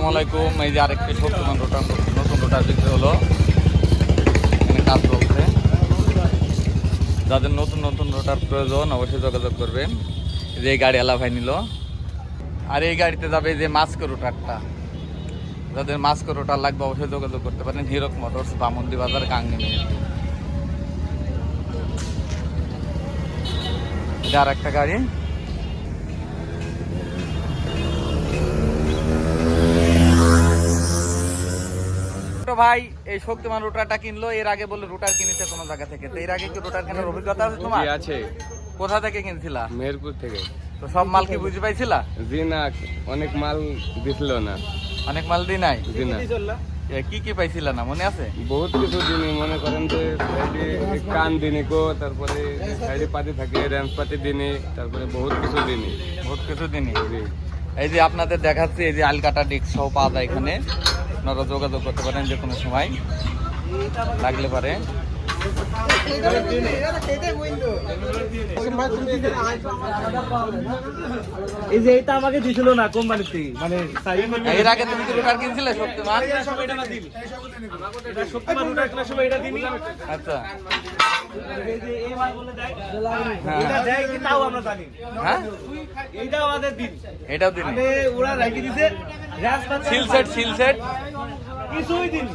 আসসালামু আলাইকুম। এই যে আরেকটি শক্তিমান রোটার, নতুন রোটার বিক্রি হলো, এখানে কাজ চলছে। যাদের নতুন নতুন রোটার প্রয়োজন অবশ্যই যোগাযোগ করবেন। এই যে এই গাড়ি আলা ভাই নিল, আর এই গাড়িতে যাবে যে মাস্ক রোটারটা। যাদের মাস্ক রোটার লাগবে অবশ্যই যোগাযোগ করতে পারেন হিরক মোটরস, বামন্দি বাজার, গাংনী মেহেরপুর। এটা আর একটা গাড়ি। ভাই এই শক্তিমান রোটারটা কিনলো, এর আগে বলে রোটার কিনেছে কোনো জায়গা থেকে। তো এর আগে কি রোটার কেনার অভিজ্ঞতা আছে তোমার? আছে। কোথা থেকে কিনছিলা? মেহেরপুর থেকে। তো সব মাল কি বুঝে পাইছিলা? জি না, অনেক মাল দিছিল না। অনেক মাল দি নাই? জি না। কি কি পাইছিলা না মনে আছে? বহুত কিছু দিনই, মনে করেন যে কান দিনই কো, তারপরে সাইডে পাতি থাকে, র্যাম্প পাতি দিনই, তারপরে বহুত কিছু দিনই। বহুত কিছু দিনই। জি। এই যে আপনাদের দেখাচ্ছি, এই যে আলকাটা ডিস্ক সহ পাওয়া যায় এখানে। আপনারা যোগাযোগ করতে পারেন যে কোনো সময় লাগলে পারে। এই যে এটা আমাকে দিছিল না কোম্পানি থেকে, মানে এর আগে তুমি কি রোটার কিনছিলে শক্তিমান? শক্তিমান রোটার কেনার সময় এটা দিনি। আচ্ছা, এই যে এই মাল বলে দেয়, হ্যাঁ। এটা দেয় কি তাও আমরা জানি। হ্যাঁ, এইটাও আমাদের দিন, এটাও দিন। মানে ওরা রাখি দিছে সিলসেট কিছুই দিন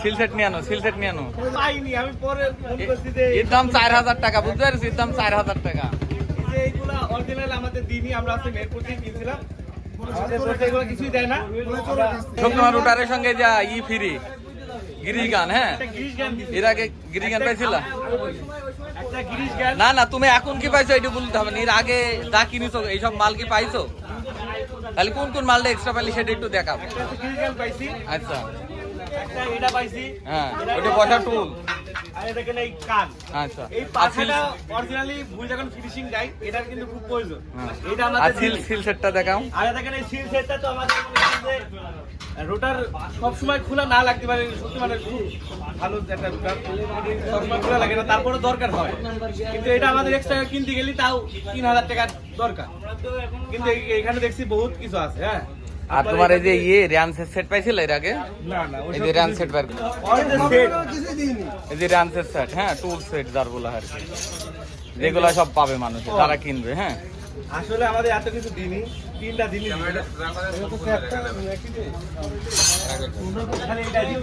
সিলসেট নিয়ে আনো, সিলসেট নিয়ে আনো। পাইনি। আমি পরে ফোন করছি যে এর দাম 4000 টাকা, বুঝতে পারছিস? এর দাম 4000 টাকা। এই যে এইগুলা অরিজিনাল আমাদের দিনই, আমরা আজকে মেহেরপুর থেকে কিনছিলাম। আমাদের বলতে এগুলো কিছুই দেয় না। শক্তিমান রোটারের সঙ্গে যা ফ্রি গিরিশ গান। হ্যাঁ, একটা গিরিশ গান দিছে। এর আগে গিরিশ গান পাইছিলা? একটা গিরিশ গান। না না, তুমি এখন কি পাইছো এটা বলতে হবে না। এর আগে যা কিনেছো এইসব মাল কি পাইছো? তাহলে কোন কোন মালটা এক্সট্রা পাইলে সেটা একটু দেখাবো। একটা গিরিশ গান পাইছি। আচ্ছা, একটা এটা পাইছি। হ্যাঁ, ওটা বসার টুল। আর দেখেন এই কান। আচ্ছা, এই পাখাটা অরিজিনালি ভুল যখন ফিনিশিং দেয়, এটার কিন্তু খুব প্রয়োজন। এটা আর আমাদের সিল সেটটা দেখাও। আর দেখেন এই সিল সেটটা তো আমাদের রোটার সব সময় খোলা না লাগতে পারে, সত্যি মানে খুব ভালো একটা রোটার, সবসময় খোলা লাগে না, তারপরে দরকার হয়। কিন্তু এটা আমাদের এক্সট্রা কিনতে গেলে তাও 3000 টাকার দরকার। কিন্তু এখানে দেখছি বহুত কিছু আছে। হ্যাঁ, আর তোমার এই যে র্যানসের সেট পাইছিল এর আগে? না না, এই যে র্যান সেট বার, সেট এই যে র্যানসের সেট, হ্যাঁ, টুল সেট যার বলা হয় আর কি, যেগুলো সব পাবে মানুষ যারা কিনবে। হ্যাঁ, আসলে আমাদের এত কিছু দিনই, 3টা দিনই খালি এটা দিন।